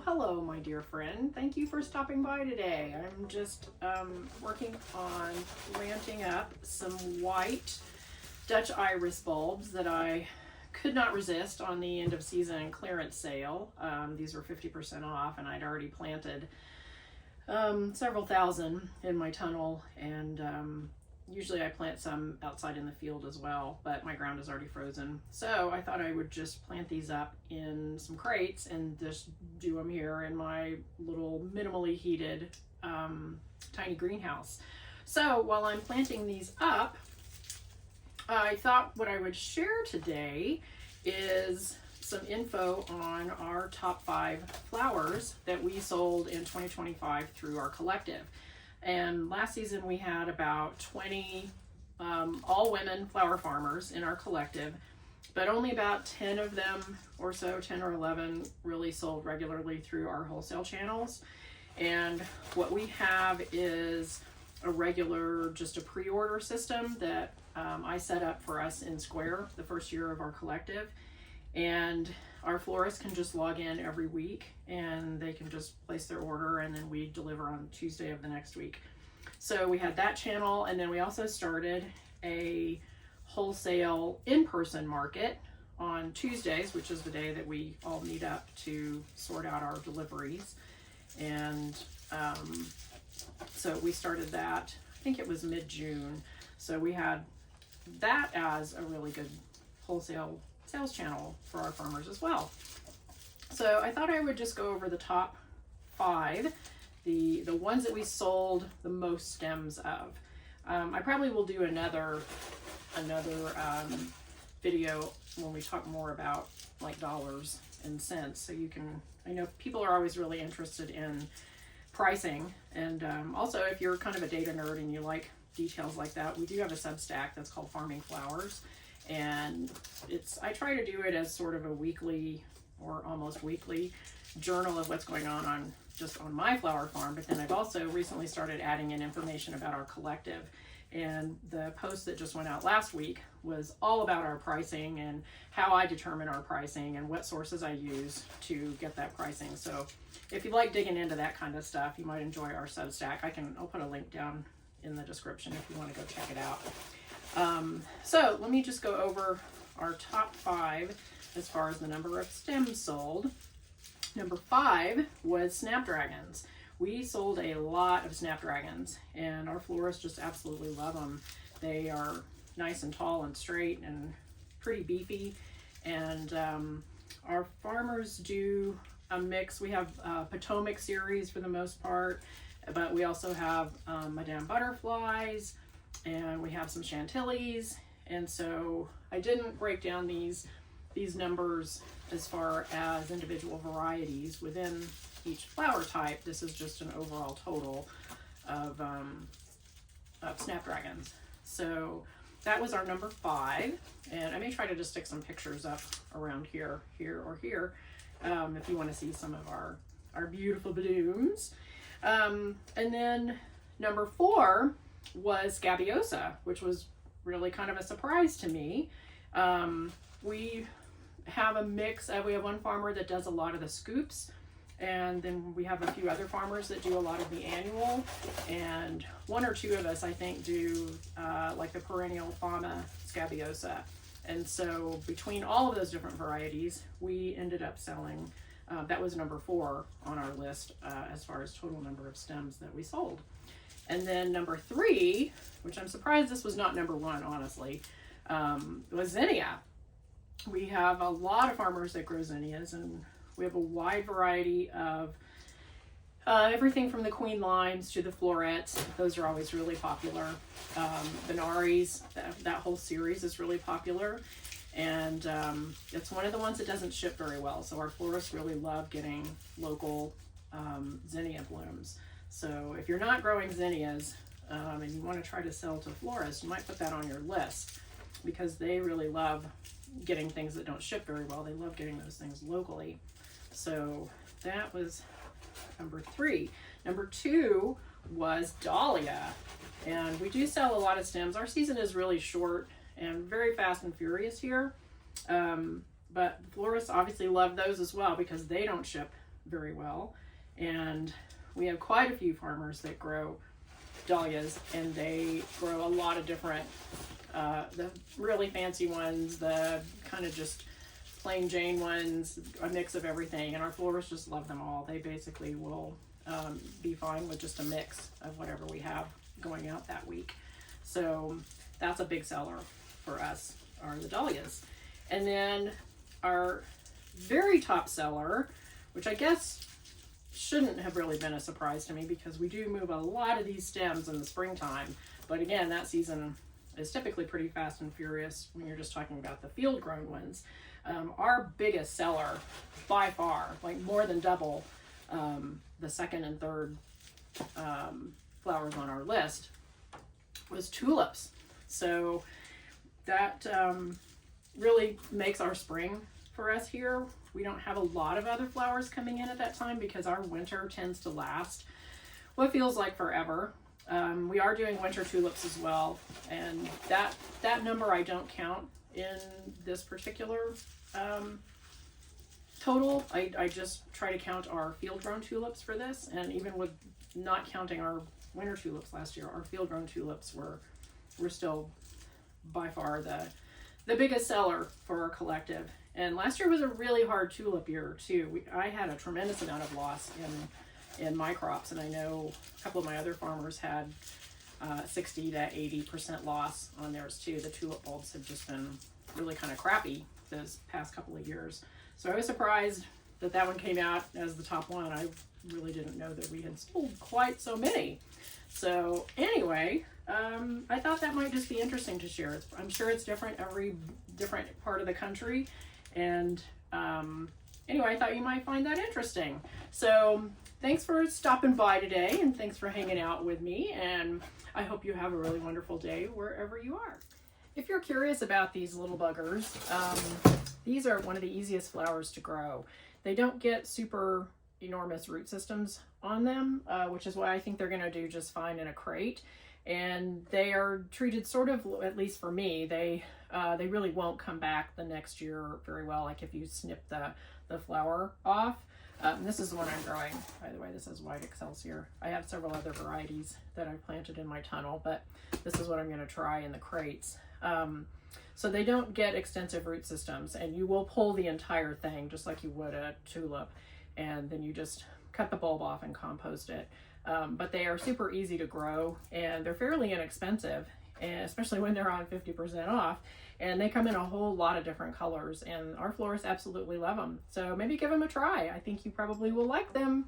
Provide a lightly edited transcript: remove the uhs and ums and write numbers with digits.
Hello, my dear friend. Thank you for stopping by today. I'm just working on planting up some white Dutch iris bulbs that I could not resist on the end of season clearance sale. These were 50% off, and I'd already planted several thousand in my tunnel, and usually I plant some outside in the field as well, but my ground is already frozen. So I thought I would just plant these up in some crates and just do them here in my little minimally heated tiny greenhouse. So while I'm planting these up, I thought what I would share today is some info on our top 5 flowers that we sold in 2025 through our collective. And last season we had about 20 all women flower farmers in our collective, but only about 10 of them or so, 10 or 11, really sold regularly through our wholesale channels. And what we have is a regular, just a pre-order system that I set up for us in Square the first year of our collective. And our florists can just log in every week and they can just place their order, and then we deliver on Tuesday of the next week. So we had that channel, and then we also started a wholesale in-person market on Tuesdays, which is the day that we all meet up to sort out our deliveries. And so we started that, I think it was mid-June. So we had that as a really good wholesale sales channel for our farmers as well. So I thought I would just go over the top 5, the ones that we sold the most stems of. I probably will do another video when we talk more about like dollars and cents, so you can, I know people are always really interested in pricing, and also if you're kind of a data nerd and you like details like that, we do have a Substack that's called Farming Flowers. And I try to do it as sort of a weekly or almost weekly journal of what's going on just on my flower farm. But then I've also recently started adding in information about our collective. And the post that just went out last week was all about our pricing and how I determine our pricing and what sources I use to get that pricing. So if you like digging into that kind of stuff, you might enjoy our Substack. I'll put a link down in the description if you want to go check it out. So let me just go over our top 5 as far as the number of stems sold. Number 5 was snapdragons. We sold a lot of snapdragons, and our florists just absolutely love them. They are nice and tall and straight and pretty beefy, and our farmers do a mix. We have Potomac series for the most part, but we also have Madame Butterflies, and we have some Chantilly's. And so I didn't break down these numbers as far as individual varieties within each flower type. This is just an overall total of snapdragons. So that was our number 5, and I may try to just stick some pictures up around here, or here, if you want to see some of our beautiful blooms. And then number 4 was Scabiosa, which was really kind of a surprise to me. We have a mix of, we have one farmer that does a lot of the scoops, and then we have a few other farmers that do a lot of the annual, and 1 or 2 of us, I think, do like the perennial Fama Scabiosa. And so between all of those different varieties, we ended up selling, that was number 4 on our list as far as total number of stems that we sold. And then number 3, which I'm surprised this was not number 1, honestly, was zinnia. We have a lot of farmers that grow zinnias, and we have a wide variety of everything from the queen limes to the florets. Those are always really popular. Benaris, that whole series is really popular. And it's one of the ones that doesn't ship very well. So our florists really love getting local zinnia blooms. So if you're not growing zinnias and you want to try to sell to florists, you might put that on your list, because they really love getting things that don't ship very well. They love getting those things locally. So that was number 3. Number 2 was dahlia. And we do sell a lot of stems. Our season is really short and very fast and furious here. But florists obviously love those as well, because they don't ship very well. And we have quite a few farmers that grow dahlias, and they grow a lot of different, the really fancy ones, the kind of just plain Jane ones, a mix of everything. And our florists just love them all. They basically will be fine with just a mix of whatever we have going out that week. So that's a big seller for us, are the dahlias. And then our very top seller, which I guess shouldn't have really been a surprise to me because we do move a lot of these stems in the springtime. But again, that season is typically pretty fast and furious when you're just talking about the field grown ones. Our biggest seller by far, like more than double the second and third flowers on our list, was tulips. So that really makes our spring for us here. We don't have a lot of other flowers coming in at that time because our winter tends to last what feels like forever. We are doing winter tulips as well, and that number I don't count in this particular total. I just try to count our field-grown tulips for this, and even with not counting our winter tulips last year, our field-grown tulips were still by far the biggest seller for our collective. And last year was a really hard tulip year too. I had a tremendous amount of loss in my crops, and I know a couple of my other farmers had 60 to 80% loss on theirs too. The tulip bulbs have just been really kind of crappy this past couple of years. So I was surprised that one came out as the top one. I really didn't know that we had sold quite so many. So anyway, I thought that might just be interesting to share. I'm sure it's different every different part of the country. And anyway, I thought you might find that interesting. So thanks for stopping by today, and thanks for hanging out with me. And I hope you have a really wonderful day wherever you are. If you're curious about these little buggers, these are one of the easiest flowers to grow. They don't get super enormous root systems on them, which is why I think they're going to do just fine in a crate. And they are treated sort of, at least for me, they really won't come back the next year very well, like if you snip the flower off. This is the one I'm growing, by the way. This is White Excelsior. I have several other varieties that I've planted in my tunnel, but this is what I'm going to try in the crates. So they don't get extensive root systems, and you will pull the entire thing just like you would a tulip, and then you just cut the bulb off and compost it. But they are super easy to grow, and they're fairly inexpensive, and especially when they're on 50% off, and they come in a whole lot of different colors, and our florists absolutely love them. So maybe give them a try. I think you probably will like them.